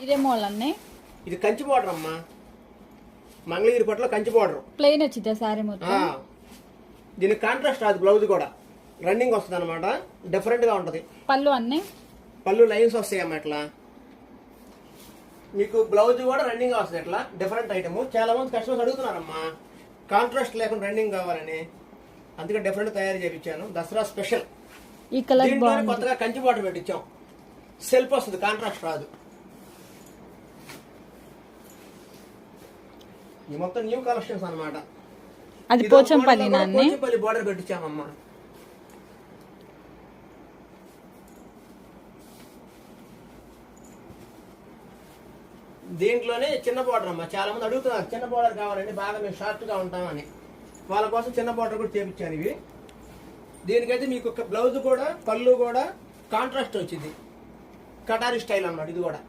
ఇదే మోడల్ అన్నీ ఇది కంచి బోర్డర్ అమ్మా, మంగళగిరి పట్టులో కంచి బోర్డర్. ప్లెయిన్ వచ్చిందా సారీ మొత్తం? దీనికి కాంట్రాస్ట్ రాదు, బ్లౌజ్ కూడా రన్నింగ్ వస్తుంది అనమాట, డిఫరెంట్ గా ఉంటది. పళ్ళు అన్నీ పళ్ళు లైన్స్ వస్తాయమ్మా ఇట్లా. మీకు బ్లౌజ్ కూడా రన్నింగ్ వస్తుంది ఇట్లా, డిఫరెంట్ ఐటమ్. చాలా మంది కస్టమర్స్ అడుగుతున్నారమ్మా కాంట్రాస్ట్ లేకుండా రన్నింగ్ కావాలని, అందుకే డిఫరెంట్ తయారు చేయించాను. దసరా స్పెషల్. ఈ కలర్ దీంట్లోనే కొత్తగా కంచి బార్డర్ పెట్టించాం, సెల్ఫ్ వస్తుంది, కాంట్రాస్ట్ రాదు. ఈ మొత్తం న్యూ కలెక్షన్స్ అన్నమాట. అది పోచంపల్లి పోచంపల్లి బార్డర్ పెట్టించామమ్మా. దీంట్లోనే చిన్న బార్డర్ అమ్మా, చాలా మంది అడుగుతున్నారు చిన్న బార్డర్ కావాలండి, బాగా మేము షార్ట్ గా ఉంటామని, వాళ్ళ కోసం చిన్న బార్డర్ కూడా చేపించాను. ఇవి దీనికైతే మీకు బ్లౌజ్ కూడా పళ్ళు కూడా కాంట్రాస్ట్ వచ్చింది, కటారీ స్టైల్ అన్నమాట. ఇది కూడా